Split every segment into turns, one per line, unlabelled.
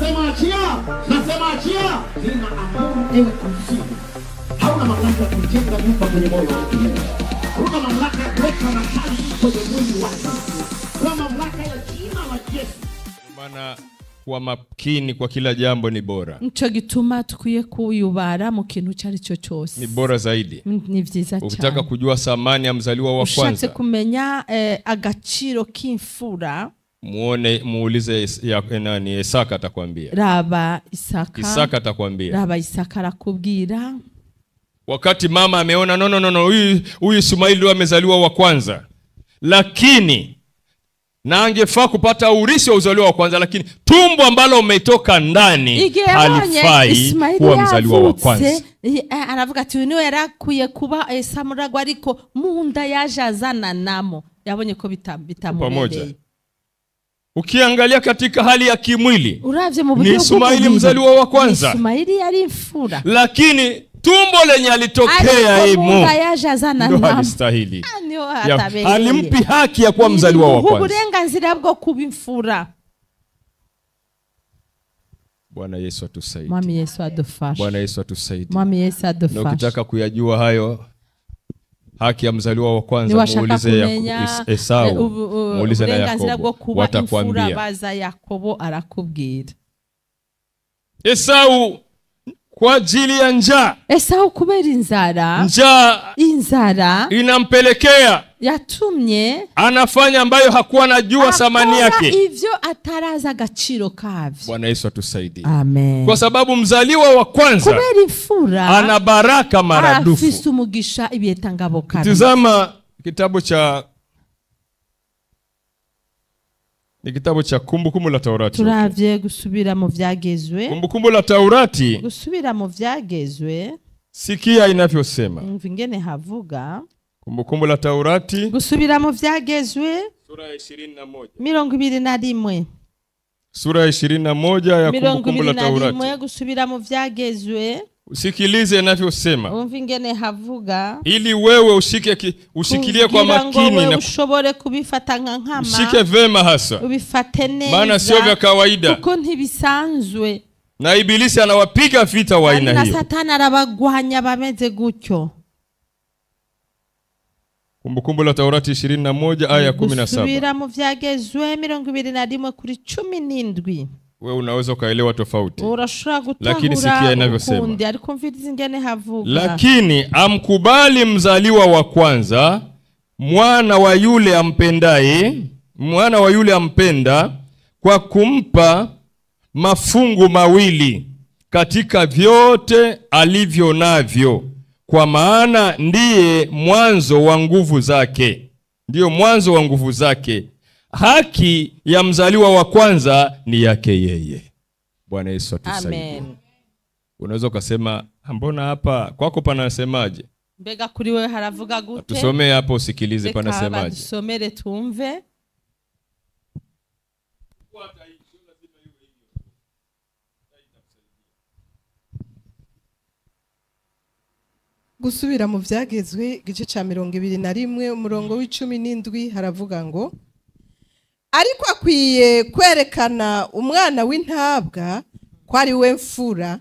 Nasema achia. Nasema achia. Ninaamuru ewe kuzimu. Hauna mamlaka ya kujenga nyumba kwenye moyo wako. Hauna mamlaka ya kuweka makali kwenye mwili wako. Kwa mamlaka ya jina la Yesu.
Maana kuwa makini kwa kila jambo ni bora.
Nico gituma tukwiye kuyubara mu kintu cyari cyo cyose.
Ni bora zaidi.
Ni vyiza cyane.
Ukitaka kujua thamani ya mzaliwa wa kwanza.
Ushatse kumenya agaciro k'imfura.
Muulize nani Isaka atakwambia.
Raba Isaka.
Isaka atakwambia.
Raba Isaka arakubwira.
Wakati mama ameona no huyu Ismaili ndio amezaliwa wa kwanza. Lakini na angefaa kupata urithi wa uzaliwa wa kwanza, lakini tumbo ambalo umetoka ndani halifai kuwa mzaliwa wa kwanza.
Anavuga ati niwe yarakuye kuba samuragwa ariko munda yajazana namo. Yabonye ko bitamubereye.
Ukiangalia katika hali ya kimwili,
ni
Ismaili mzaliwa wa kwanza.
Ismaili yari mfura.
Lakini tumbo lenye alitokea Mungu ndio alistahili. Alimpi haki ya kuwa mzaliwa wa kwanza.
Uburenganzira bwo kuba imfura.
Bwana Yesu atusaidie.
Mwami Yesu adufashe.
Bwana Yesu atusaidie.
Mwami Yesu adufashe.
Na ukitaka kuyajua hayo haki ya mzaliwa wa kwanza, muulize Esau, muulize na Yakobo, watakwambia.
Baza Yakobo arakubwira.
Esau kwa ajili ya njaa.
Esau kubera inzara. Inzara
inampelekea
yatumye
anafanya ambayo hakuwa anajua thamani yake.
Hivyo ataraza agaciro kavyo.
Bwana Yesu atusaidie.
Amen.
Kwa sababu mzaliwa wa kwanza
kubera imfura
ana baraka maradufu.
Afise umugisha ibietangabo kabisa.
Tazama kitabu cha ni kitabu cha Kumbukumbu la Taurati.
Turavye gusubira mu vyagezwe.
Kumbukumbu la Taurati.
Gusubira mu vyagezwe.
Sikia inavyosema.
Ingene havuga.
Kumbukumbu la Taurati.
Gusubira mu vyagezwe.
Sura ya 21.
21.
Sura ya 21 ya Kumbukumbu la Taurati.
21 gusubira mu vyagezwe.
Usikilize inavyosema.
Ingene havuga.
Ili wewe ushikilie kwa makini
na ushobore kubifata nkama.
Ushike vema hasa.
Ubifate neza.
Maana sio vya kawaida.
Kuko ntibisanzwe.
Na ibilisi anawapiga vita wa aina hiyo.
Na Satani arabagwanya bameze gutyo.
Kumbukumbu la Taurati 21 aya 17.
Gusubira mu vyagezwe 21 kuri 17.
Wewe unaweza kaelewa tofauti.
Lakini
sikia inavyosema. Lakini amkubali mzaliwa wa kwanza, mwana wa yule ampenda kwa kumpa mafungu mawili katika vyote alivyo navyo, kwa maana ndiye mwanzo wa nguvu zake. Ndiyo mwanzo wa nguvu zake. Haki ya mzaliwa wa kwanza ni yake yeye. Bwana Yesu atusaidie.
Amen.
Unaweza kusema mbona hapa kwako panasemaje?
Mbega kuri wewe haravuga gute?
Tusomee hapo usikilize panasemaje.
Tusomere tumve.
Gusubira mu vyagezwe igice ca 21 umurongo w'17 haravuga ngo ariko akwiye kwerekana umwana w'intabwa ko ari we mfura,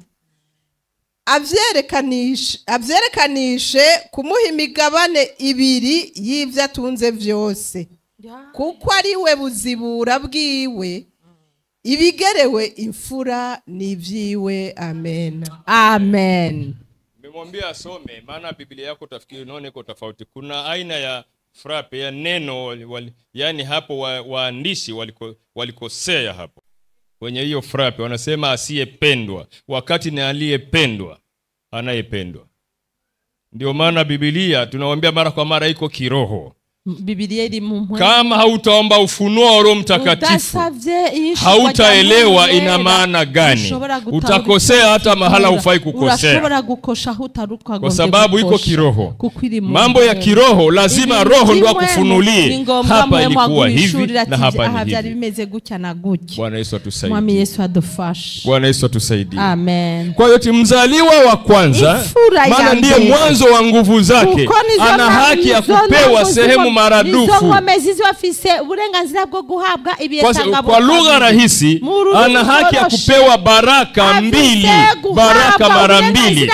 avyerekanishe kumuha imigabane 2 y'ivyo atunze vyose, kuko ari we buzibura bwiwe, ibigerewe imfura n'ivyiwe. Amen.
Amen.
Nimemwambia asome, maana Biblia yako utafikiri unaona iko tofauti. Kuna aina ya frappe ya neno yani hapo waandishi walikosea hapo. Kwenye hiyo frappe wanasema asiyependwa, wakati ni aliyependwa, anayependwa. Ndio maana Biblia tunawaambia mara kwa mara iko kiroho.
Biblia iri mu
kama hautaomba ufunuo wa Roho Mtakatifu hautaelewa ina maana gani. Utakosea hata mahala hufai kukosea, kwa sababu iko kiroho. Mambo ya kiroho lazima Roho ndo akufunulie, hapa ilikuwa hivi na hapa ni hivi. Bwana Yesu atusaidie.
Mwami Yesu adufashe.
Bwana Yesu atusaidie.
Amen.
Kwa hiyo mzaliwa wa kwanza, maana ndiye mwanzo wa nguvu zake, ana haki ya kupewa sehemu maradufu.
Izo ngomezi zifise uburenganzira bwo guhabwa ibiyetanga
Kwa lugha rahisi, ana haki ya kupewa baraka mbili, baraka mara mbili.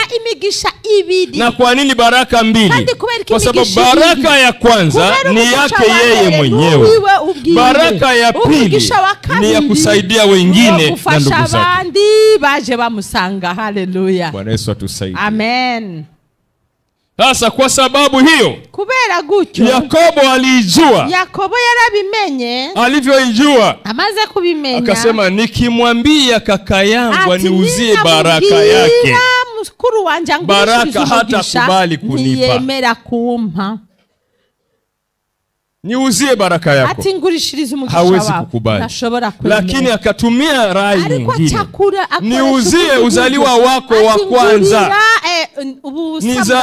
Na kwa nini baraka mbili? Kwa sababu baraka ya kwanza ni yake yeye mwenyewe. Baraka ya pili ni ya kusaidia wengine na ndugu zake.
Baje bamusanga. Haleluya.
Bwana Yesu atusaidie.
Amen.
Sasa kwa sababu hiyo,
kubera gutyo,
Yakobo alijua.
Yakobo yarabimenye.
Alivyoijua,
amaze kubimenya,
akasema nikimwambia kaka yangu aniuzie baraka yake,
mukuru wanje
baraka hata kubali kunipa.
Yemera kumpa.
Niuzie baraka yako.
Ati ngurishirize umugisha
hawezi kukubali. Lakini akatumia rai nyingine. Niuzie uzaliwa wako wa kwanza.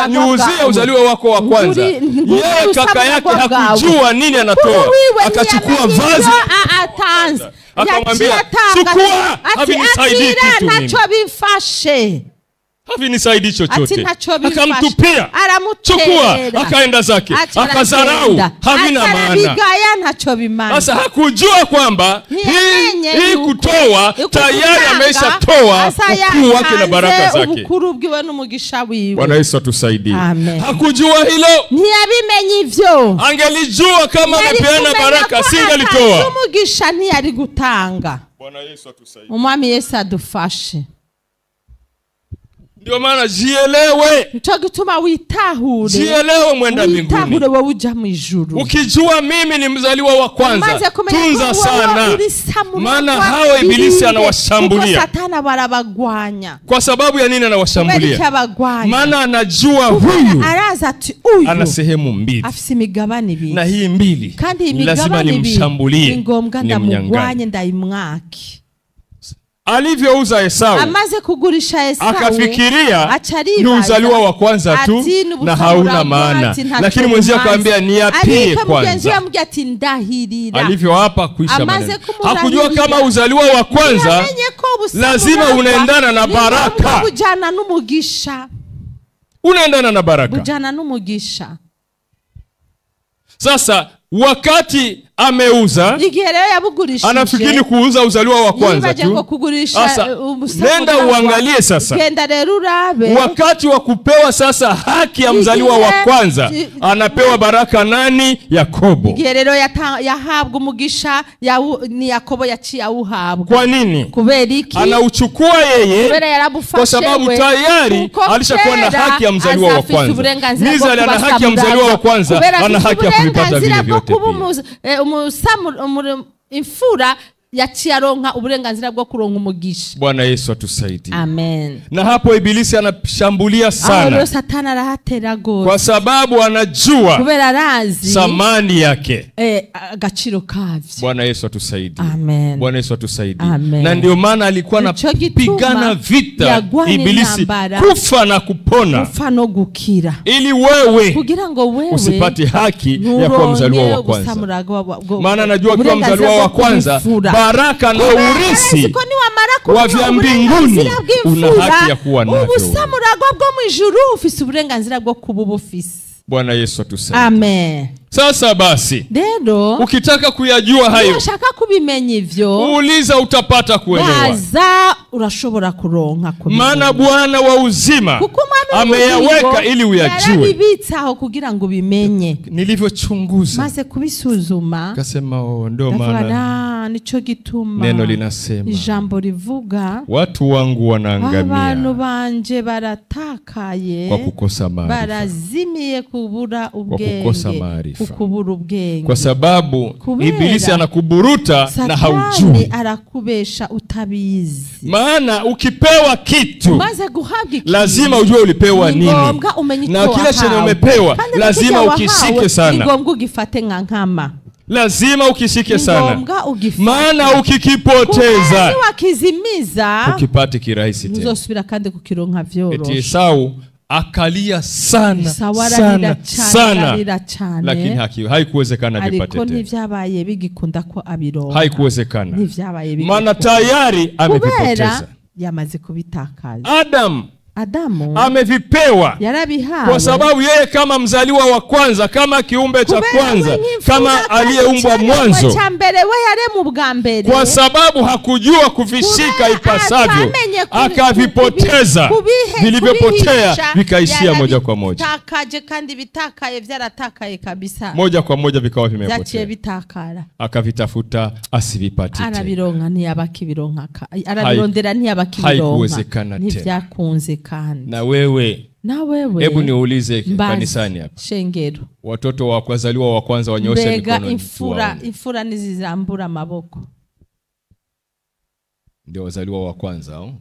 Niuzie uzaliwa wako wa kwanza. Yeye kaka yake hakujua nini anatoa. Akachukua vazi. Akamwambia, chukua, havinisaidii kitu mimi. Havinisaidii chochote. Akamtupia. Chukua, akaenda zake. Akazarau, havina maana. Sasa hakujua kwamba hii kutoa tayari amesha toa ukuu wake na baraka zake. Bwana Yesu atusaidie. Hakujua hilo.
Ntiyabimenye ivyo.
Angelijua kama amepeana baraka singelitoa.
Umugisha ntiyari gutanga.
Bwana Yesu atusaidie.
Umwami Yesu adufashe.
Ndio maana jielewe.
Nico gituma witahure.
Jielewe mwenda mbinguni.
Witahure wewe uja mu ijuru.
Ukijua mimi ni mzaliwa wa kwanza, tunza sana. Maana hao ibilisi anawashambulia.
Satana barabagwanya.
Kwa sababu ya nini anawashambulia? Maana anajua huyu ana sehemu mbili.
Afisi migabane ibiri.
Na hii mbili lazima nimshambulie, nimnyang'anye.
Ndayimwaki.
Alivyouza Esau,
amaze kugurisha Esau,
akafikiria ni uzaliwa wa kwanza tu na hauna maana. Lakini mwenzie akamwambia niapie kwanza. Alivyoapa kuisha maneno. Hakujua kama uzaliwa wa kwanza lazima unaendana na baraka. Unaendana na baraka. Sasa wakati ameuza, anafikiri kuuza uzaliwa wa kwanza tu. Sasa nenda uangalie sasa, wakati wa kupewa sasa haki ya mzaliwa wa kwanza, anapewa baraka nani? Yakobo.
Yahabwa umugisha ni Yakobo yaciye awuhabwa.
Kwa nini?
Kubera iki?
Anauchukua yeye kwa sababu tayari alishakuwa na haki ya mzaliwa wa kwanza. Mizali ana haki ya mzaliwa wa kwanza, ana haki ya kuvipata vile vyote pia. Imfura yaciaronka uburenganzira bwo kuronka umugisha. Bwana Yesu atusaidie.
Amen.
Na hapo ibilisi anashambulia sana.
Satana arahatera gose.
Kwa sababu anajua
kubera razi
thamani yake.
Agaciro kavyo.
Bwana Yesu atusaidie.
Amen.
Bwana Yesu atusaidie.
Na
ndio maana alikuwa anapigana vita ibilisi kufa na kupona.
Kufa no gukira.
Ili wewe
kugira ngo wewe
usipate haki ya kuwa mzaliwa wa kwanza. Maana anajua kuwa mzaliwa wa kwanza baraka na urisi wa vya mbinguni una haki ya kuwa navyo.
Ubusamuragwa bwo mu ijuru ufise uburenganzira bwo kububufise.
Bwana Yesu atusaidie.
Amen.
Sasa basi,
Dendo,
ukitaka kuyajua hayo,
unashaka kubimenya ivyo,
uuliza utapata kuelewa.
Baza urashobora kuronka kubimenya.
Maana Bwana wa uzima ameyaweka ili uyajue.
Yarabibitsaho kugira ngo bimenye.
Nilivyochunguza
maze kubisuzuma,
kasema ndo maana
nico gituma
neno linasema,
ijambo rivuga,
watu wangu wanaangamia,
abantu banje baratakaye
kwa kukosa maarifa,
barazimiye kubura ubwenge,
kwa kukosa maarifa,
ukubura ubwenge.
Kwa sababu ibilisi anakuburuta na haujui,
arakubesha utabizi.
Maana ukipewa kitu lazima ujue ulipewa nini, na kila chenye umepewa lazima ukishike sana.
Ngombwa ugifate nkama,
lazima ukishike sana. Maana ukikipoteza
wakizimiza
ukipate kirahisi tena,
uzosubira kandi kukironka vyoroshe.
Eti Esau akalia sana lakini haikuwezekana vipate tena.
Ariko nivyabaye bigikunda ko abironka,
haikuwezekana. Maana tayari amevipoteza,
yamaze kubitakaza.
Adam
Adamu
amevipewa
yarabihawe
kwa sababu yeye kama mzaliwa wa kwanza, kama kiumbe cha kwanza, kama aliyeumbwa mwanzo, kwa sababu hakujua kuvishika ipasavyo, akavipoteza. Vilivyopotea vikaishia moja kwa moja,
takaje kandi bitakaye vyaratakaye kabisa,
moja kwa moja vikawa vimepotea.
Zaciye bitakara,
akavitafuta asivipate tena,
arabironka ntiyabakibironka, arabirondera ntiyabakibironka,
haikuwezekana tena,
ntivyakunze kandi.
Na wewe, hebu niulize kanisani hapa,
shengero,
watoto wa kuzaliwa wa kwanza wanyoshe mikono.
Imfura nizizambura amaboko,
ndio wazaliwa wa kwanza au?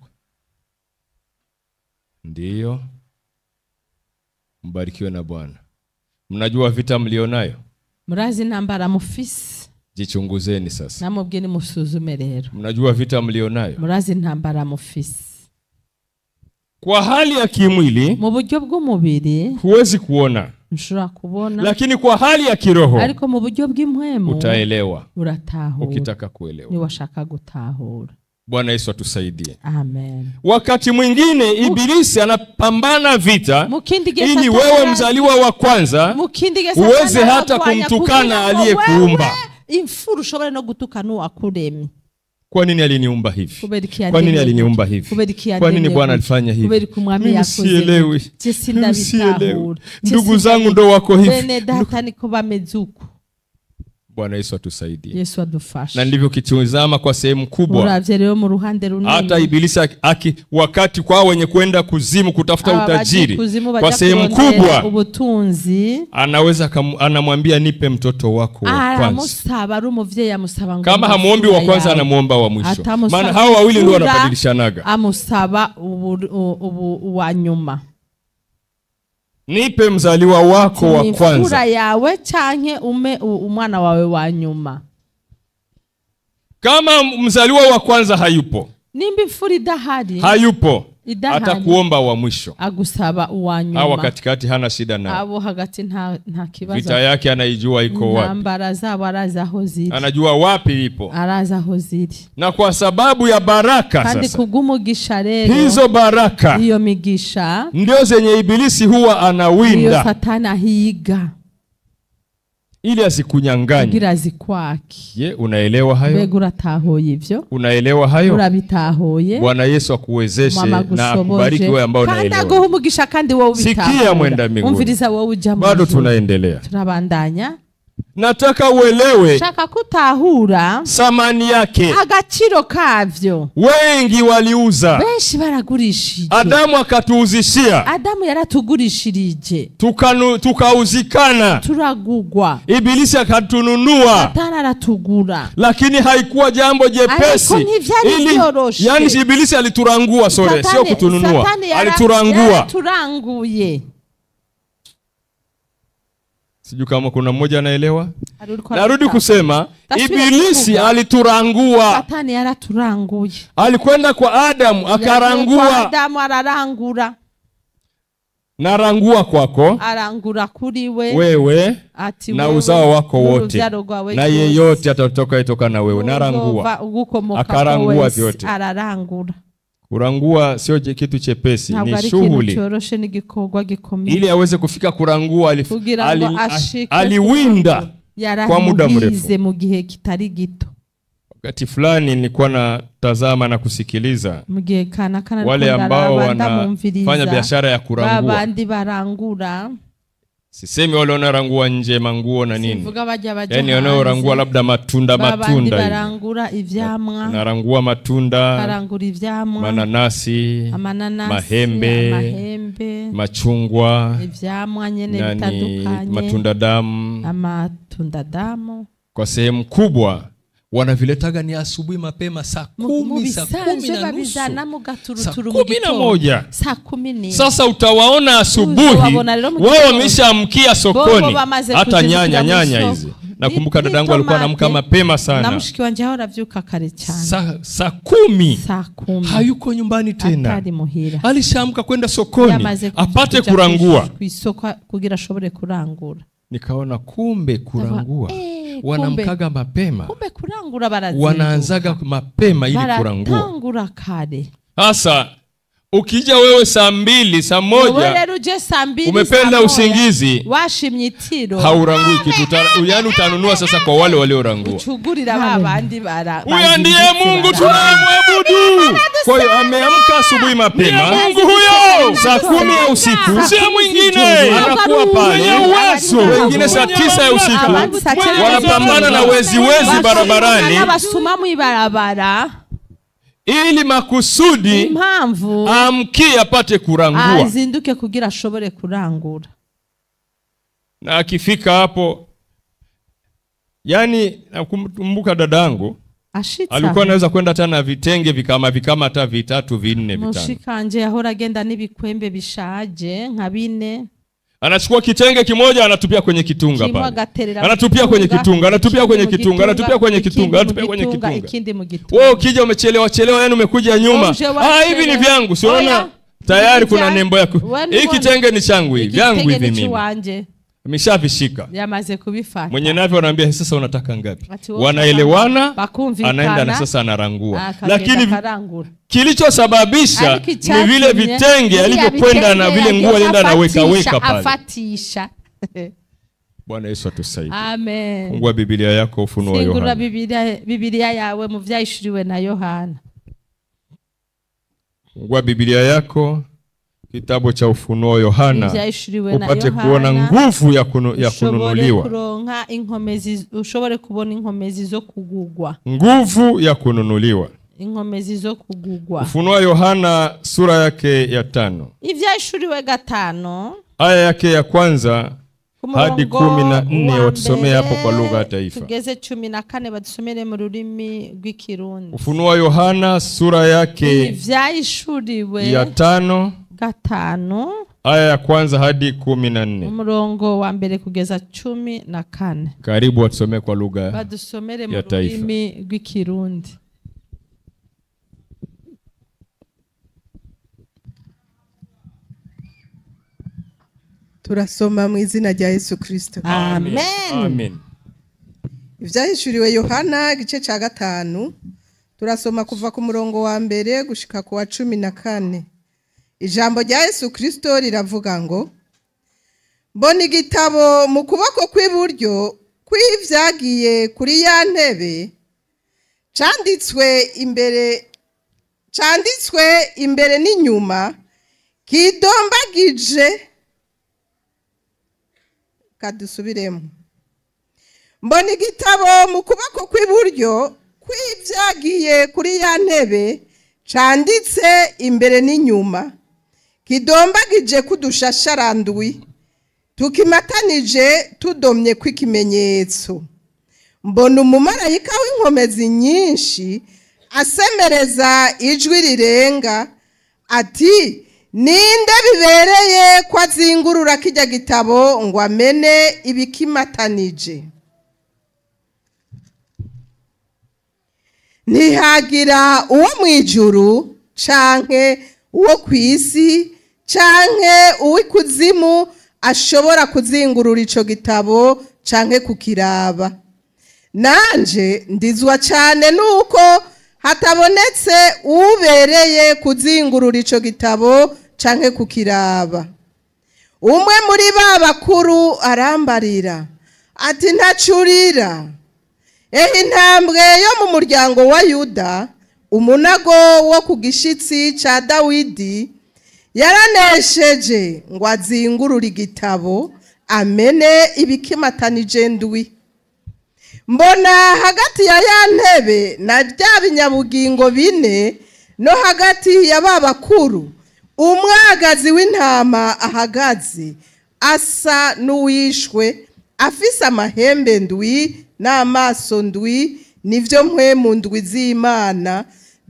Ndio. Mbarikiwe na Bwana. Mnajua vita mlionayo?
Murazi nambara mufisi.
Jichunguzeni sasa.
Namubwiye ni musuzume rero.
Mnajua vita mlionayo?
Murazi nambara mufisi.
Kwa hali ya kimwili,
mu buryo bw'umubiri
huwezi kuona,
nshura kubona,
lakini kwa hali ya kiroho,
ariko mu buryo bw'impwemu
utaelewa,
uratahura,
ukitaka kuelewa,
ni washaka gutahura.
Bwana Yesu atusaidie.
Amen.
Wakati mwingine Ibilisi anapambana vita ili wewe mzaliwa wa kwanza uweze hata kumtukana aliyekuumba.
Imfuru ushobora no gutukana uwakuremye.
Kwa nini aliniumba hivi? Kwa nini aliniumba hivi? Kwa nini Bwana alifanya hivi? Sielewi. Ndugu zangu ndo wako hivi.
Bene data niko bamezuku.
Bwana Yesu atusaidie.
Yesu adufashe.
Na ndivyo kichuzama kwa sehemu kubwa.
Uravye rero mu ruhande runini.
Hata Ibilisi wakati kwa wenye kwenda kuzimu kutafuta utajiri, kwa sehemu kubwa
ubutunzi,
anaweza anamwambia nipe mtoto wako wa kwanza.
Aramusaba ari umuvyeyi amusaba ngo,
kama hamuombi wa kwanza anamuomba wa mwisho. Maana hao wawili ndio wanabadilishanaga.
Amusaba wa nyuma.
Nipe mzaliwa wako wa kwanza.
Imfura yawe canke umwana wawe wa nyuma.
Kama mzaliwa wa kwanza hayupo,
nimba imfura idahari,
hayupo, atakuomba wa mwisho.
Agusaba uwa nyuma.
Hawa katikati hana shida nao.
Abo hagati nta kibazo.
Vita yake anaijua iko wapi.
Nambara zabo araza aho ziri.
Anajua wapi ipo.
Araza aho ziri.
Na kwa sababu ya baraka sasa,
kandi kugumugisha rero,
hizo baraka,
hiyo migisha,
ndio zenye Ibilisi huwa anawinda.
hiyo Satana higa
ili asikunyanganye,
kugira zikwaki.
Je, unaelewa hayo?
Begura tahoye ivyo.
Unaelewa hayo?
Urabitahoye.
Bwana Yesu akuwezeshe na akubariki wewe ambao unaelewa.
Kandi aguhumugisha kandi wowe ubitahoye.
Sikia mwenda mbinguni.
Umviriza wowe ujambo.
Bado tunaendelea.
Turabandanya.
Nataka uelewe,
shaka kutahura
samani yake,
agaciro kavyo.
Wengi waliuza,
benshi baragurishije.
Adamu akatuuzishia.
Adamu yaratugurishirije,
tukauzikana,
turagugwa.
Ibilisi akatununua,
Satana aratugura.
Lakini haikuwa jambo jepesi. Yani Ibilisi aliturangua, sio kutununua.
Alituranguye.
Sijui kama kuna mmoja anaelewa. Narudi kusema Ibilisi aliturangua.
Satani yaraturanguye.
Alikwenda kwa Adamu akarangua.
Adamu ararangura.
Narangua kwako,
arangura kuri
wewe na uzao wako wote, na yeyote atatoka na wewe. Narangua, akarangua vyote.
Ararangura.
Kurangua sio kitu chepesi, ni shughuli. Ili aweze kufika kurangua aliwinda kwa muda mrefu.
Mu gihe kitari gito.
Wakati fulani nilikuwa na tazama na kusikiliza wale ambao wanafanya biashara ya kurangua.
Babandi barangura.
Sisemi wale wanarangua nje manguo na nini. Yani wanaorangua labda matunda.
Babandi barangura ivyamwa.
Narangua matunda.
Barangura ivyamwa.
Mananasi, mahembe, machungwa,
ivyamwa nyene bitandukanye.
Matunda damu.
Amatunda damu.
Kwa sehemu kubwa wanaviletaga ni asubuhi mapema saa 10, saa 11. Sasa utawaona asubuhi wao wameshaamkia sokoni. Hata nyanya hizi. Nakumbuka dadangu alikuwa anaamka mapema sana.
Na mshiki wanje hao anavyuka kare cyane.
Saa 10. Hayuko nyumbani tena. Alishaamka kwenda sokoni apate kurangua.
Kuisoko kugira shobore kurangura.
Nikaona kumbe kurangua. Wanamkaga mapema.
Kumbe kurangura barazinduka.
Wanaanzaga mapema ili kurangua.
Baratangura kare.
Sasa Ukija wewe saa 2 saa 1 umependa usingizi,
washimyitiro
haurangui kitu. Yaani utanunua sasa kwa wale waliorangua.
Uchugurira babandi bara.
Huyo ndiye Mungu tunayemwabudu. Kwa hiyo ameamka asubuhi mapema. Mungu huyo saa 10 ya usiku. Sio mwingine. Anakuwa pale. Wengine saa 9 ya usiku wanapambana na wezi barabarani.
Abasuma mu ibarabara.
Ili makusudi
impamvu
amkie apate kurangua.
Azinduke kugira ashobore kurangura.
Na akifika hapo, yani nakumbuka dadangu alikuwa anaweza kwenda tena vitenge vikama hata 3 4 5.
Mushikanje yahora agenda nibikwembe bishaje nka 4.
Anachukua kitenge kimoja anatupia kwenye kitunga pale. Anatupia kwenye kitunga, anatupia kwenye kitunga, anatupia kwenye kitunga, anatupia kwenye kitunga. Wewe ukija umechelewa, yani umekuja nyuma. Hivi ni vyangu, si unaona? Tayari kuna nembo yako. Hiki kitenge ni changu hivi, vyangu hivi mimi. Ameshavishika.
Yamaze kubifata.
Mwenye navyo anaambia sasa unataka ngapi? Wanaelewana, anaenda na sasa anarangua. Lakini kilichosababisha ni vile vitenge alivyokwenda na vile nguo alienda na weka pale.
Afatisha.
Bwana Yesu atusaidie.
Amen.
Fungua Biblia yako Ufunuo wa Yohana.
Fungura Biblia yawe mu vyahishuriwe na Yohana.
Fungua Biblia yako kitabu cha Ufunuo wa Yohana upate kuona nguvu ya kununuliwa.
Ushobore kubona inkomezi zo kugugwa.
Nguvu ya kununuliwa.
Inkomezi zo kugugwa.
Ufunuo wa Yohana sura yake ya 5.
Ivyahishuriwe 5.
Aya yake ya 1 hadi 14 watusomee hapo kwa lugha ya taifa.
Tugeze 14 badusomere mu rurimi rw'ikirundi.
Ufunuo wa Yohana sura yake
ivyahishuriwe
ya 5 aya ya 1 hadi 14.
Umurongo wa mbere kugeza 14.
Karibu watusomee kwa lugha
badusomere mu rurimi rw'ikirundi.
Turasoma mu izina rya Yesu Kristo.
Amen.
Amen.
Ivyahishuriwe Yohana gice ca 5. Turasoma kuva ku murongo wa mbere gushika ku wa 14. Ijambo rya Yesu Kristo riravuga ngo: Mbona igitabo mu kuboko kw'iburyo kw'ivyagiye kuri ya ntebe canditswe imbere n'inyuma kidombagije. Kadusubiremo. Mbona igitabo mu kuboko kw'iburyo kw'ivyagiye kuri ya ntebe canditse imbere n'inyuma kidombagije kudushasharandwi tukimatanije tudomye kw'ikimenyetso. Mbona umumarayika w'inkomezi nyinshi asemereza ijwi rirenga ati: Ninde bibereye kwa zingurura kijya gitabo ngo amene ibikimatanije? Ntihagira uwo mwijuru canke uwo kwisi canke uw'ikuzimu ashobora kuzingurura ico gitabo canke kukiraba. Nanje ndizwa cyane nuko hatabonetse ubereye kuzingurura ico gitabo canke kukiraba. Umwe muri bakuru arambarira ati: Ntacurira. Intambwe yo mu muryango wa Yuda, umunago wo ku gishitsi ca Dawidi, yaranesheje ngo azingurure igitabo amene ibikimatanije ndwi. Mbona hagati ya ya ntebe na rya binyabugingo 4 no hagati ya bakuru umwagazi w'intama ahagaze asa n'uwishwe afise amahembe ndwi n'amaso ndwi, nivyo mpwemu ndwi z'Imana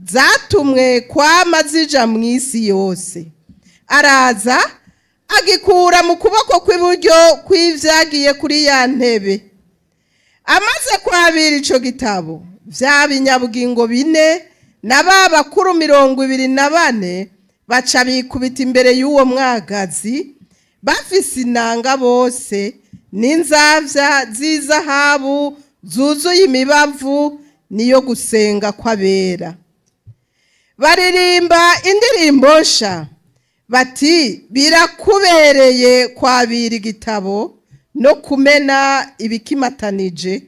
zatumwe kwama zija mu isi yose. Araza agikura mu kuboko kw'iburyo kw'ivyagiye kuri ya ntebe. Amaze kwabira ico gitabo, vya binyabugingo 4 na bakuru 24 baca bikubita imbere y'uwo mwagazi, bafise inanga bose n'inzavya z'izahabu zuzuye imibavu niyo gusenga kw'abera. baririmba indirimbo nsha bati birakubereye kwabira igitabo no kumena ibikimatanije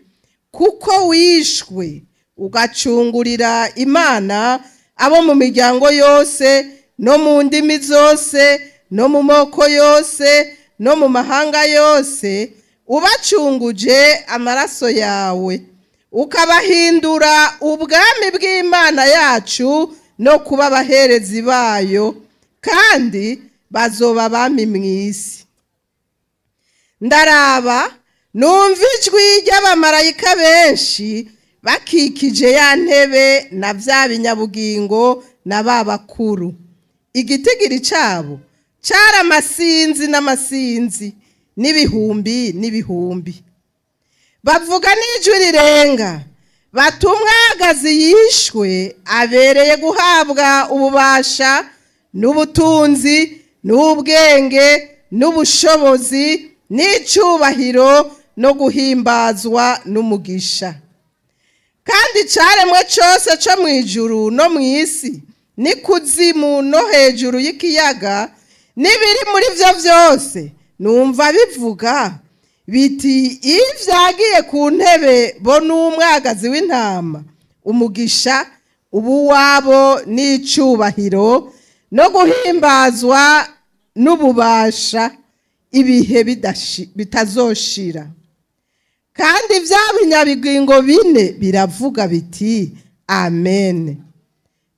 kuko wishwe ugacungurira Imana abo mu miryango yose no mu ndimi zose no mu moko yose no mu mahanga yose ubacunguje amaraso yawe ukabahindura ubwami bw'Imana yacu no kuba abaherezi bayo kandi bazoba abami mw'isi. Ndaraba numva ijwi ry'abamarayika benshi bakikije ya ntebe na bya binyabugingo na ba bakuru. Igitigiri cyabo cyari amasinzi n'amasinzi n'ibihumbi n'ibihumbi. Bavuga n'ijwi rirenga bati umwagazi yishwe abereye guhabwa ububasha n'ubutunzi n'ubwenge n'ubushobozi n'icyubahiro no guhimbazwa n'umugisha. Kandi icyaremwe cyose cyo mu ijuru no mu isi n'ikuzimu no hejuru y'ikiyaga n'ibiri muri byo byose numva bivuga biti ibyagiye ku ntebe bo n'umwagazi w'intama umugisha ubuwabo n'icyubahiro no guhimbazwa n'ububasha ibihe bitazoshira. Kandi bya binyabugingo bine biravuga biti amen.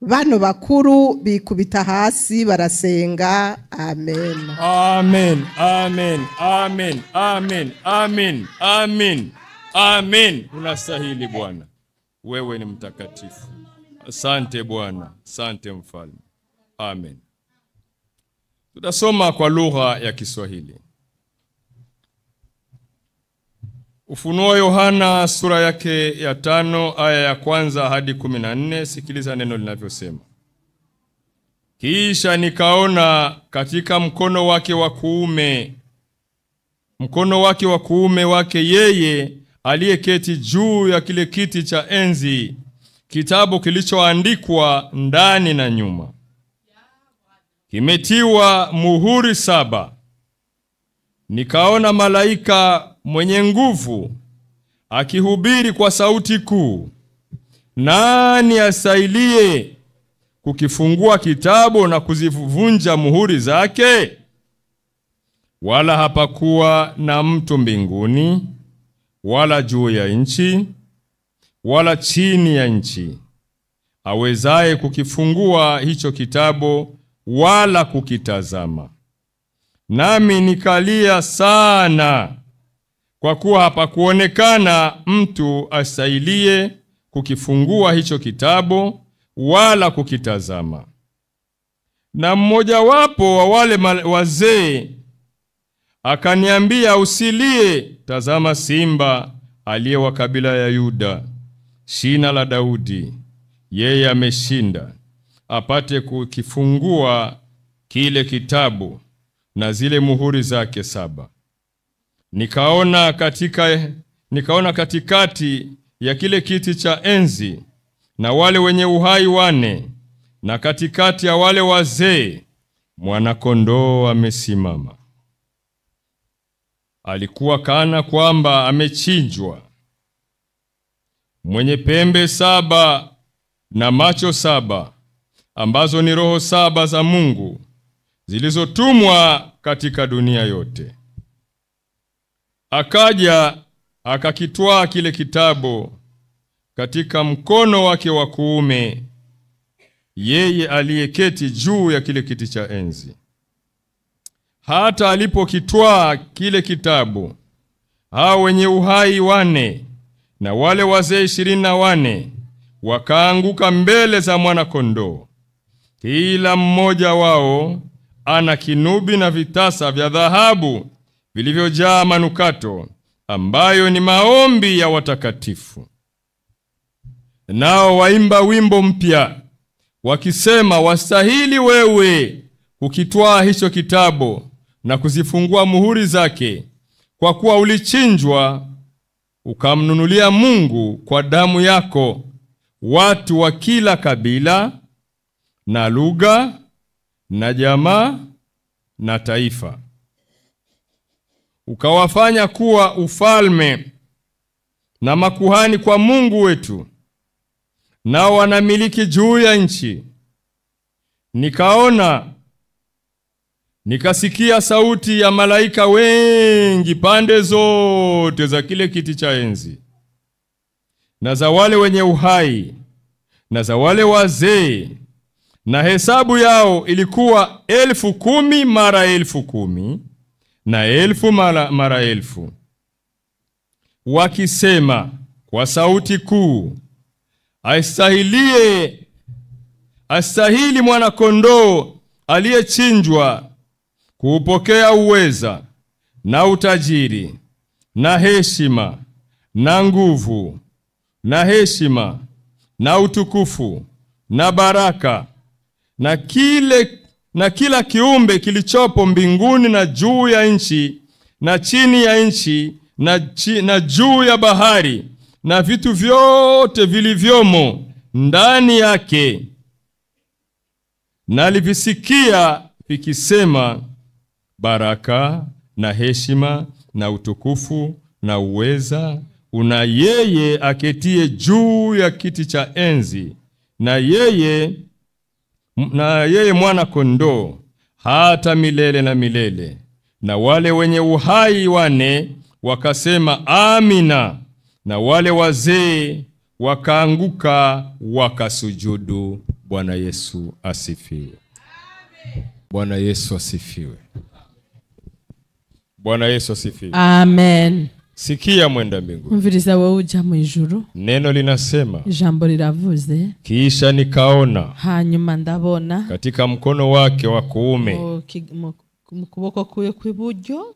Bano bakuru bikubita hasi barasenga amen.
Amen, amen, amen, amen, amen, amen, amen. Unastahili Bwana, wewe ni mtakatifu. Asante Bwana, asante mfalme. Amen. Tutasoma kwa lugha ya Kiswahili. Ufunuo Yohana sura yake ya 5 aya ya 1 hadi 14. Sikiliza neno linavyosema. Kisha nikaona katika mkono wake wa kuume wake yeye aliyeketi juu ya kile kiti cha enzi kitabu kilichoandikwa ndani na nyuma. Kimetiwa muhuri 7. Nikaona malaika mwenye nguvu akihubiri kwa sauti kuu, nani astahiliye kukifungua kitabu na kuzivunja muhuri zake? Wala hapakuwa na mtu mbinguni wala juu ya nchi wala chini ya nchi awezaye kukifungua hicho kitabu wala kukitazama. Nami nikalia sana, kwa kuwa hapakuonekana mtu astahiliye kukifungua hicho kitabu wala kukitazama. Na mmoja wapo wa wale wazee akaniambia, usilie, tazama simba aliye wa kabila ya Yuda, shina la Daudi, yeye ameshinda apate kukifungua kile kitabu na zile muhuri zake 7. Nikaona katikati ya kile kiti cha enzi na wale wenye uhai 4 na katikati ya wale wazee mwana-kondoo amesimama. Alikuwa kana kwamba amechinjwa, mwenye pembe 7 na macho 7, ambazo ni roho 7 za Mungu zilizotumwa katika dunia yote. Akaja akakitwaa kile kitabu katika mkono wake wa kuume yeye aliyeketi juu ya kile kiti cha enzi. Hata alipokitwaa kile kitabu, hao wenye uhai 4 na wale wazee 24 wakaanguka mbele za mwana-kondoo. Kila mmoja wao ana kinubi na vitasa vya dhahabu vilivyojaa manukato, ambayo ni maombi ya watakatifu. Nao waimba wimbo mpya wakisema, wastahili wewe kukitwaa hicho kitabu na kuzifungua muhuri zake, kwa kuwa ulichinjwa ukamnunulia Mungu kwa damu yako watu wa kila kabila na lugha na jamaa na taifa. Ukawafanya kuwa ufalme na makuhani kwa Mungu wetu, nao wanamiliki juu ya nchi. Nikaona, nikasikia sauti ya malaika wengi pande zote za kile kiti cha enzi, na za wale wenye uhai, na za wale wazee, na hesabu yao ilikuwa 10,000 mara 10,000 na 1000 mara 1000, wakisema kwa sauti kuu, astahili mwana kondoo aliyechinjwa kuupokea uweza na utajiri na heshima na nguvu na heshima na utukufu na baraka na kila kiumbe kilichopo mbinguni na juu ya nchi na chini ya nchi na juu ya bahari na vitu vyote vilivyomo ndani yake. Nalivisikia vikisema, baraka na heshima na utukufu na uweza una yeye aketie juu ya kiti cha enzi na yeye mwana kondoo hata milele na milele. Na wale wenye uhai 4 wakasema amina, na wale wazee wakaanguka wakasujudu. Bwana Yesu asifiwe. Bwana Yesu asifiwe. Bwana Yesu asifiwe.
Amen.
Sikia mwenda mbinguni.
Umviriza wewe uja mu ijuru.
Neno linasema,
Jambo liravuze,
kisha nikaona
hanyuma ndabona
katika mkono wake wa kuume
mu kuboko kuye kw'iburyo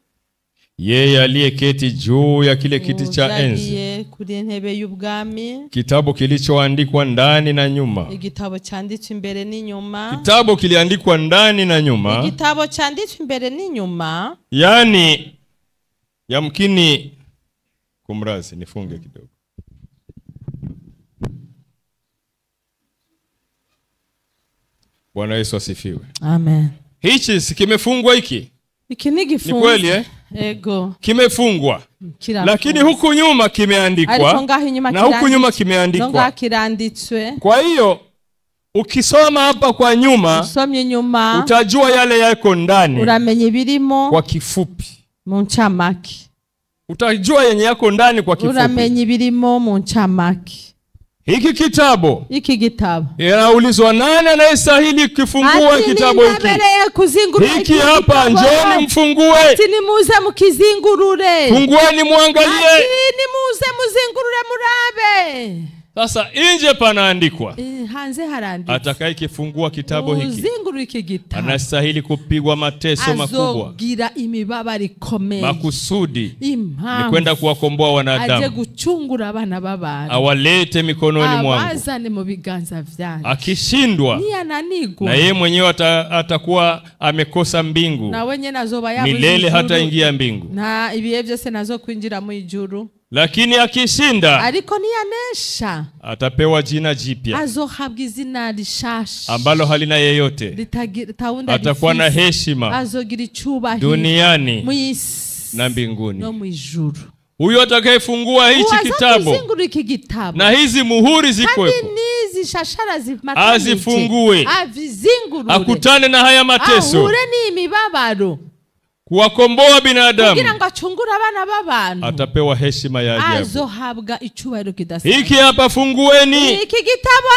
yeye aliyeketi juu ya kile kiti cha enzi,
kuri intebe y'ubwami,
kitabu kilichoandikwa ndani na nyuma.
Igitabo cyanditswe imbere n'inyuma.
Kitabu kiliandikwa ndani na nyuma.
Igitabo cyanditswe imbere n'inyuma.
Yani yamkini kumrazi nifunge kidogo. Bwana Yesu asifiwe.
Amen.
Hichi kimefungwa hiki.
Iki ni
Ni kweli
Ego.
Kimefungwa. Lakini huku nyuma kimeandikwa na huku nyuma kimeandikwa. Kwa hiyo ukisoma hapa kwa nyuma, utajua yale yako ndani.
Uramenye birimo
kwa kifupi.
Mu ncamake.
Utajua yenye yako ndani kwa kifupi.
Uramenye birimo mu ncamake.
Iki kitabu.
Iki kitabu.
Yanaulizwa nani anayestahili kufungua kitabu hiki? Hiki hapa, njoni mfungue.
Ati nimuze mukizingurure.
Fungueni muangalie.
Ati nimuze muzingurure murabe.
Sasa nje panaandikwa.
Hanze harandikwa.
Atakayekifungua kitabu hiki,
uzingurure iki gitabu,
anastahili kupigwa mateso makubwa.
Azogira imibabaro ikomeye.
Makusudi ni kwenda kuwakomboa wanadamu.
Aje gucungura abana b'abantu.
Awalete mikononi mwangu.
Abazane mu biganza vyanje.
Akishindwa, na yeye mwenyewe atakuwa amekosa mbingu.
Na wenye nazoba yabu
milele hata ingia mbingu.
Na ibihe byose nazo kwinjira mu ijuru.
Lakini akishinda,
ariko niyanesha,
atapewa jina jipya
azohabwa izina rishasha
ambalo halina yeyote. Atakuwa na heshima
azogira icubahiro
duniani na mbinguni.
No mu ijuru.
Huyo atakayefungua hichi kitabu na hizi muhuri ziko azifungue, akutane na haya mateso,
ahure ni imibabaro,
kuwakomboa binadamu,
kugira ngo acungure abana b'abantu,
atapewa heshima ya ajabu.
Azohabwa icubahiro kidasanzwe.
Hiki hapa fungueni.
Hiki kitabu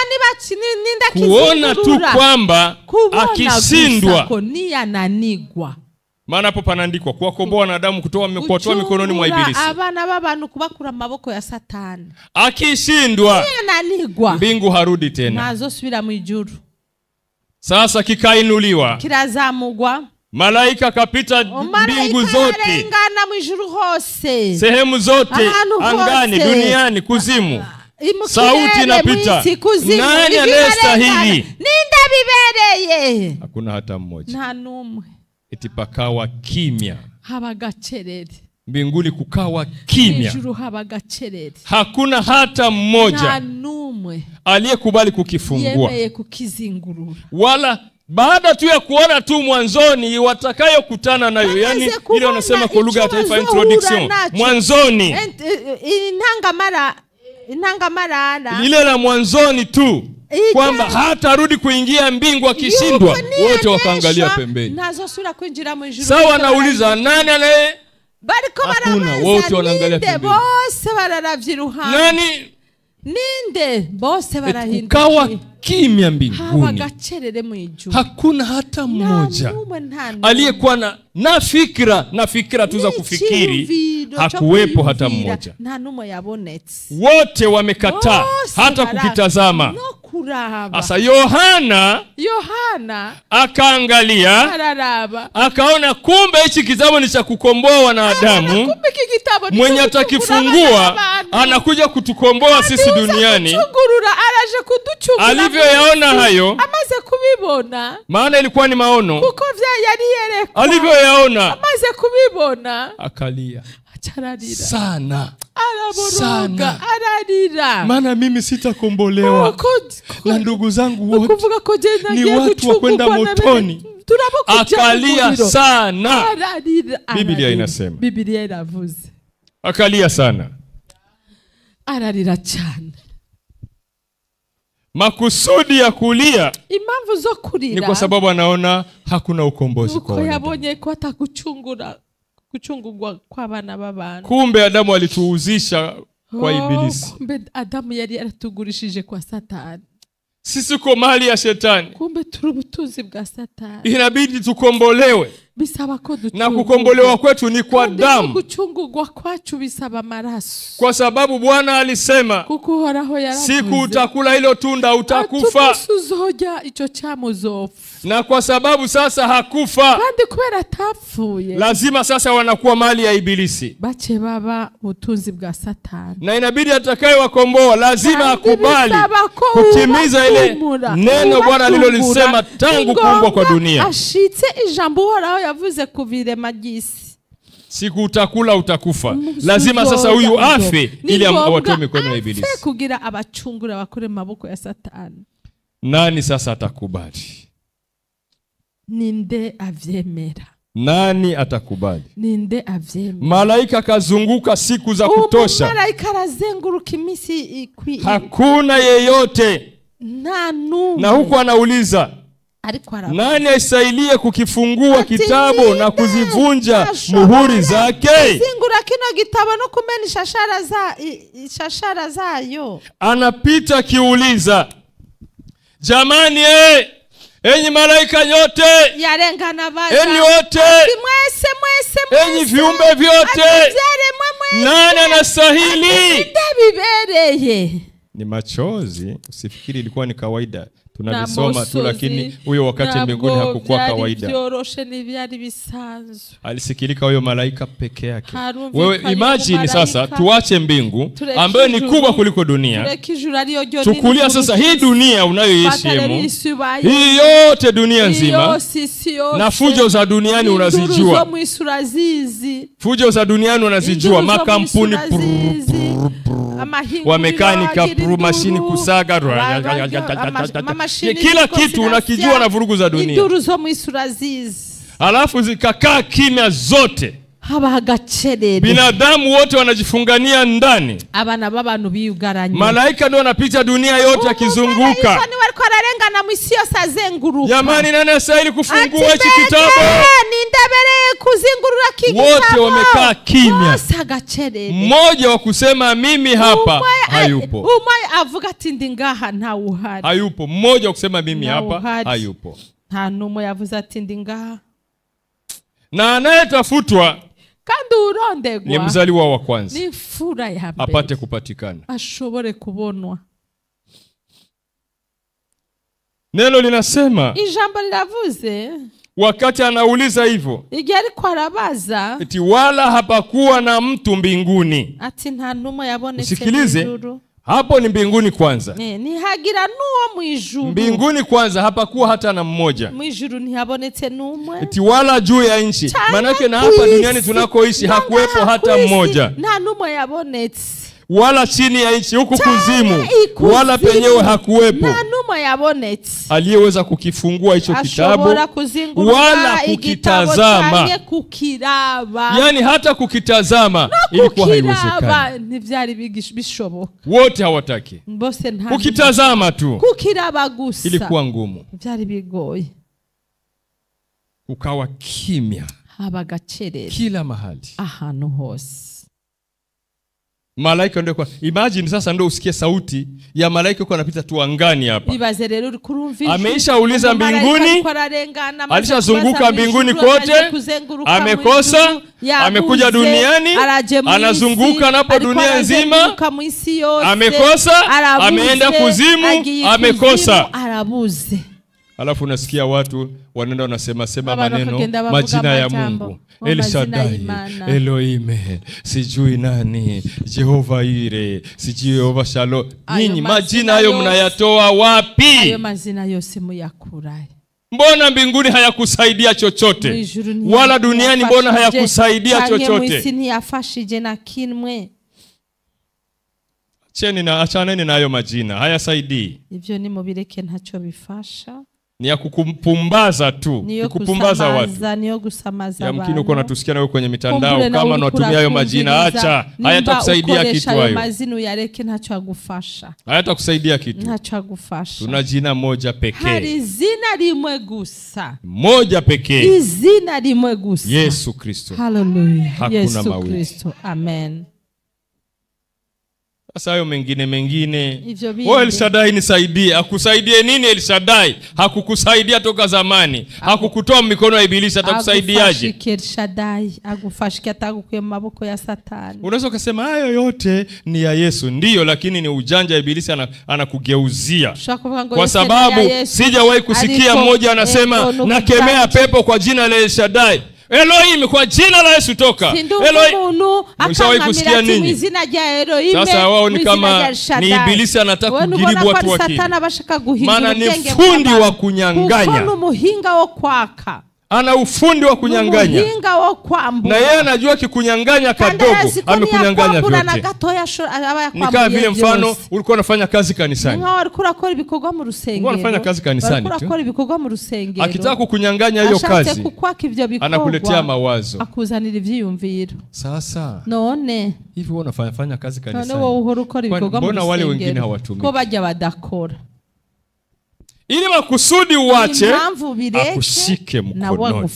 ninda
kuona tu kwamba akishindwa
ni ananigwa.
Maana hapo panaandikwa kuwakomboa wanadamu kutoa mikononi mwa ibilisi.
Abana b'abantu kubakura amaboko ya Satani.
Akishindwa,
ananigwa,
mbingu harudi tena,
nazosubira mu ijuru.
Sasa kikainuliwa,
kirazamugwa,
malaika kapita mbingu zote,
ngana mu ijuru hose,
sehemu zote, angani, duniani, kuzimu. Sauti inapita, nani anayestahili?
Ninda bibereye?
Hakuna hata mmoja.
Nta numwe.
Eti pakawa kimya.
Habagacerere.
mbinguni kukawa kimya.
Ijuru haba gacerere.
Hakuna hata mmoja
Nta numwe
aliyekubali kukifungua.
yemeye kukizingurura.
Wala baada tu ya kuona tu mwanzoni watakayokutana nayo, yani ile wanasema kwa lugha ya taifa introduction, mwanzoni
intangamara
ile la mwanzoni tu, kwamba hatarudi kuingia mbingu akishindwa, wote wakaangalia pembeni.
Nazosura kwinjira mu ijuru.
Sawa, nauliza nani anaye?
Bariko
Hakuna, wote wanaangalia pembeni.
Bose bararavye iruhande.
Nani?
Ninde? Bose barahinduka.
Kukawa kimya
Haba
mbinguni.
gacerere mu ijuru.
Hakuna hata mmoja aliyekuwa na fikira tu za kufikiri. Hakuwepo hata mmoja.
Nta numwe yabonetse.
Wote wamekataa hata kukitazama. Asa Yohana akaangalia, akaona kumbe hichi kitabu ni cha kukomboa wanadamu. Mwenye atakifungua anakuja kutukomboa sisi duniani. Alivyoyaona hayo,
amaze kubibona,
maana ilikuwa ni maono,
kuko yari yerekwa,
alivyoyaona
amaze kubibona
akalia
achararira
sana,
araboroga, ararira,
maana mimi sitakombolewa na ndugu zangu wote ni watu wa kwenda motoni. Akalia sana. Biblia inasema,
Biblia inavuze
akalia sana,
ararira cyane.
Makusudi ya kulia,
impamvu zo kurira,
ni kwa sababu anaona hakuna ukombozi kwa wanadamu.
Yabonye ko kuchungurwa kwa bana b'abantu.
Kumbe Adamu alituuzisha kwa Ibilisi.
Kumbe Adamu yari aratugurishije kwa Satani.
Sisi kwa mali ya shetani.
Kumbe turi ubutunzi bwa Satani.
Inabidi tukombolewe.
Bisaba ko
na kukombolewa kwetu ni kwa damu.
Kuchungurwa kwacu bisaba maraso.
Kwa sababu Bwana alisema, siku utakula hilo tunda utakufa.
Icho chamuzofu.
Na kwa sababu sasa hakufa,
kandi kubera atapfuye,
lazima sasa wanakuwa mali ya Ibilisi.
Bache baba utunzi bwa Satani.
Na inabidi atakayewakomboa lazima akubali kutimiza ile neno Bwana alilolisema tangu kuumbwa kwa dunia.
Ashitse ijambo wao yavuze kuvire magisi.
Siku utakula utakufa. Lazima sasa huyu afe ili awatoe mikono ya Ibilisi.
Kugira abachungura bakore maboko ya Satani.
Nani sasa atakubali?
Ninde avyemera?
Nani atakubali?
Ninde avyemera?
Malaika kazunguka siku za kutosha.
Malaika arazenguruka imisi ikwi.
Hakuna yeyote. Na huko anauliza, nani astahili kukifungua kitabu na kuzivunja muhuri zake?
Zingura kino gitabo no kumena ishashara zayo.
Anapita kiuliza, jamani enyi malaika nyote,
yarengana baza,
enyi wote,
mwese
enyi viumbe vyote, nani anastahili?
Bibereye
ni machozi. Usifikiri ilikuwa ni kawaida tunavisoma tu, lakini huyo wakati mbinguni hakukuwa kawaida. Alisikilika huyo malaika peke yake. Wewe imagine sasa, tuache mbingu ambayo ni kubwa kuliko dunia. Tukulia sasa hii dunia unayoishimo, hii yote dunia nzima, na fujo za duniani unazijua. Fujo za duniani unazijua, makampuni wamekanika, mashini kusaga, kila kitu unakijua na vurugu za dunia. Alafu zikakaa kimya zote. Binadamu wote wanajifungania ndani.
Abana babantu biyugaranye.
Malaika ndio wanapita dunia yote akizunguka. Jamani, nani astahili kufungua hichi kitabu? Wote wamekaa kimya. Mmoja wa kusema mimi hapa hayupo. Hayupo. Mmoja wa kusema mimi hapa hayupo.
Nta numwe yavuze ati ndi ngaha.
Na anayetafutwa
kandi urondegwa
ni mzaliwa wa kwanza,
ni fura ya mbere,
apate kupatikana,
ashobore kubonwa.
Neno linasema,
ijambo liravuze,
wakati anauliza hivyo,
igihe ariko arabaza,
eti wala hapakuwa na mtu mbinguni.
Ati nta numwe yabonetse.
Usikilize, Hapo ni mbinguni kwanza.
Nihagira nuwo mwijuru.
Mbinguni kwanza hapakuwa hata na mmoja.
Mwijuru ntihabonetse numwe.
Eti wala juu ya nchi. Manake na hapa duniani tunakoishi hakuwepo hata mmoja.
Nta numwe yabonetse.
Wala chini ya nchi huku kuzimu wala penyewe hakuwepo.
Nta numwe yabonetse.
Aliyeweza kukifungua hicho kitabu wala kukitazama. Yani hata kukitazama ilikuwa haiwezekani.
Ntivyari bishoboka.
Wote hawataki. Kukitazama tu.
Kukiraba gusa.
Ilikuwa ngumu.
Vyari bigoye.
Ukawa kimya.
Habagacerere.
Kila mahali.
Ahantu hose.
Malaika ndio kwa imagine sasa ndio usikie sauti ya malaika yuko anapita tu angani hapa.
Bibaze rero uri kurumvisha.
Ameishauliza mbinguni. Alishazunguka mbinguni kote. Amekosa. Amekuja duniani. Anazunguka napo dunia nzima. Amekosa. Ameenda kuzimu. Amekosa.
Arabuze.
Alafu unasikia watu wanaenda wanasema maneno majina ya Mungu. El Shaddai, Elohim, sijui nani, Jehova Ire, sijui Jehova Shalom. Nyinyi majina hayo mnayatoa wapi?
Hayo mazina yose muyakuraye.
Mbona mbinguni hayakusaidia chochote? Wala duniani mbona hayakusaidia chochote?
Mwisi ntiyafashije na kinwe.
Achaneni na hayo majina, hayasaidii.
Ivyo ni mubireke ntacyo bifasha.
Ni ya kukupumbaza tu, kukupumbaza watu.
Niyo gusamaza
ya mkini uko natusikia na kwenye mitandao kama unatumia hayo majina, acha. Hayatakusaidia kitu hayo.
Mazina uyareke ntacyo agufasha.
Hayatakusaidia kitu.
Ntacyo agufasha.
Tuna jina moja pekee.
Hari zina rimwe gusa.
Moja pekee.
Izina rimwe gusa.
Yesu Kristo.
Hallelujah.
Hakuna
Yesu
mawili.
Kristo. Amen.
Sasa hayo mengine. El Shaddai nisaidie. Akusaidie nini El Shaddai? Hakukusaidia toka zamani. Hakukutoa mikono ya ibilisi, atakusaidiaje?
El Shaddai agufashike atagukuye mu maboko ya Satani.
Unaweza kusema hayo yote ni ya Yesu. Ndiyo, lakini ni ujanja ya ibilisi anakugeuzia. Kwa sababu sijawahi kusikia mmoja anasema nakemea pepo kwa jina la El Shaddai. Elohim kwa jina la Yesu toka.
Elohim
akawahi kusikia nini? Sasa wao ni kama ni ibilisi anataka kujaribu watu wake. Maana ni fundi wa kunyang'anya.
Muhinga wo kwaka.
Ana ufundi wa kunyang'anya.
Muhinga wo kwambu.
Na yeye anajua kikunyang'anya kadogo amekunyang'anya vyote. Ni kama vile mfano ulikuwa unafanya kazi kanisani.
Ulikuwa ibikorwa mu rusengero.
Ulikuwa unafanya kazi kanisani tu.
Ulikuwa ibikorwa mu rusengero.
Akitaka kukunyang'anya hiyo kazi.
Ashatse kukwaka ivyo bikorwa.
Anakuletea mawazo.
Akuzanira ivyiyumviro.
Sasa.
None.
Hivi wewe unafanya kazi kanisani.
None wewe uhora ukora ibikorwa mu rusengero.
Mbona wale wengine hawatumiki?
Ko bajya badakora.
Ili makusudi uache akushike mkononi.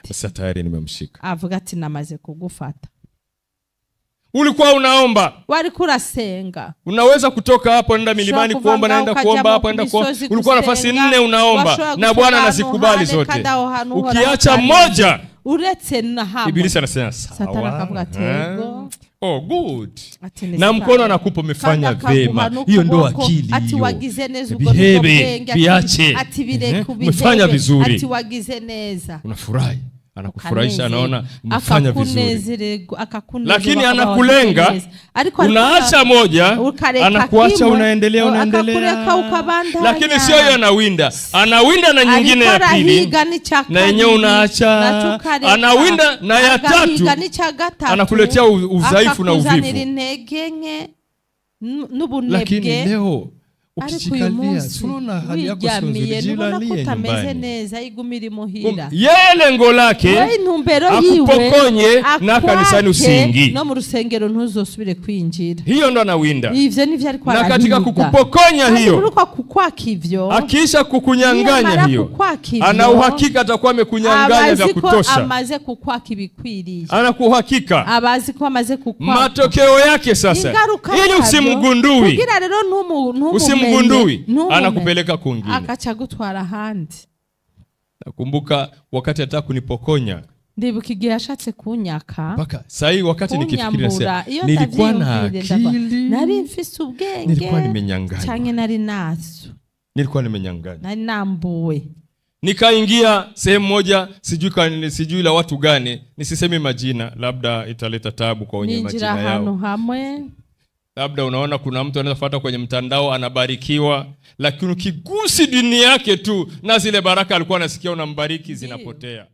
Sasa tayari nimemshika.
Avuga ati namaze kugufata.
Ulikuwa unaomba.
Walikuwa urasenga.
Unaweza kutoka hapo nenda milimani kuomba, naenda kuomba hapo, naenda kuomba. Ulikuwa nafasi 4 unaomba na Bwana anazikubali zote. Ukiacha moja
uretse na hapo.
Ibilisi anasema sawa.
Satani akavuga tego.
Oh good. Na mkono anakupa umefanya vema. Hiyo ndo akili hiyo.
Ati wagize neza ugo bwenge.
Biache.
Ati bire kubije.
Umefanya vizuri.
Ati wagize neza.
Unafurahi. Anakufurahisha, anaona umefanya vizuri.
Lakini
anakulenga. Unaacha moja, anakuacha unaendelea. Lakini sio yeye anawinda. Anawinda na nyingine ya pili. Na yenyewe unaacha. Anawinda na ya tatu. Anakuletea udhaifu na uvivu. Lakini leo ukijikalia, tunaona hali yako sio nzuri, jilalie nyumbani. Yeye lengo lake akupokonye na kanisani usingi.
No mu rusengero ntuzosubire kwinjira.
Hiyo ndo anawinda.
Ivyo nivyo alikuwa
na katika kukupokonya hiyo.
Uruko kukwaka ivyo.
Akisha kukunyang'anya hiyo. Ana uhakika atakuwa amekunyang'anya vya kutosha.
Amaze kukwaka ibikwiriye.
Ana uhakika.
Abazi ko amaze kukwaka.
Matokeo yake sasa. Ili usimgundui.
Kugira rero
usimgundui anakupeleka kwingine.
Akacha gutwara handi.
Nakumbuka wakati ataka kunipokonya.
Ndibuka igihe yashatse kunyaka.
Paka sahi wakati nikifikiria nilikuwa na akili.
Nari mfise ubwenge.
Nilikuwa nimenyang'anya.
Change nari naso.
Nilikuwa nimenyang'anya.
Nari nambuwe.
Nikaingia sehemu moja, sijui la watu gani, nisiseme majina labda italeta taabu kwa wenye majina yao.
Ninjira hano hamwe.
Labda unaona kuna mtu anaweza kufuata kwenye mtandao anabarikiwa, lakini ukigusi dini yake tu na zile baraka alikuwa anasikia unambariki zinapotea.